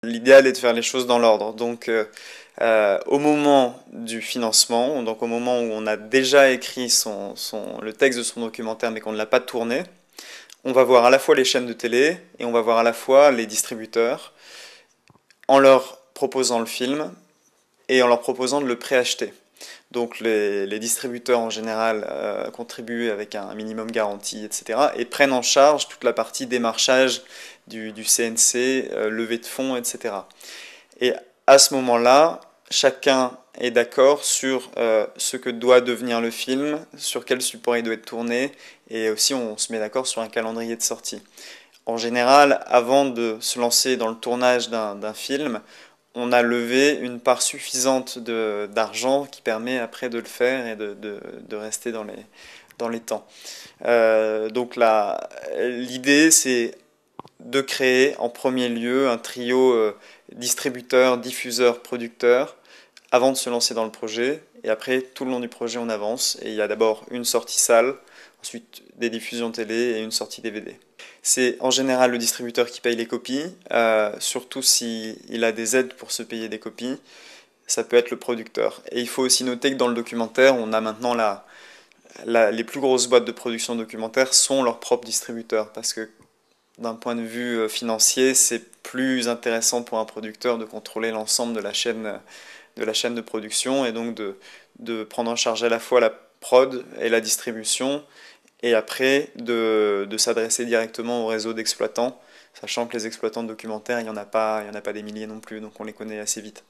L'idéal est de faire les choses dans l'ordre. Donc, au moment du financement, donc au moment où on a déjà écrit le texte de son documentaire mais qu'on ne l'a pas tourné, on va voir à la fois les chaînes de télé et on va voir à la fois les distributeurs en leur proposant le film et en leur proposant de le préacheter. Donc les distributeurs en général contribuent avec un minimum garanti, etc. et prennent en charge toute la partie démarchage du CNC, levée de fonds, etc. Et à ce moment-là, chacun est d'accord sur ce que doit devenir le film, sur quel support il doit être tourné, et aussi on se met d'accord sur un calendrier de sortie. En général, avant de se lancer dans le tournage d'un film, on a levé une part suffisante d'argent qui permet après de le faire et de rester dans les temps. Donc l'idée, c'est de créer en premier lieu un trio distributeur, diffuseur, producteur avant de se lancer dans le projet. Et après, tout le long du projet, on avance. Et il y a d'abord une sortie salle, ensuite des diffusions télé et une sortie DVD. C'est en général le distributeur qui paye les copies, surtout s'il a des aides pour se payer des copies. Ça peut être le producteur. Et il faut aussi noter que dans le documentaire, on a maintenant les plus grosses boîtes de production documentaire sont leurs propres distributeurs. Parce que d'un point de vue financier, c'est plus intéressant pour un producteur de contrôler l'ensemble de la chaîne de production et donc de prendre en charge à la fois la prod et la distribution et après de s'adresser directement au réseau d'exploitants, sachant que les exploitants de documentaires, il y en a pas des milliers non plus, donc on les connaît assez vite.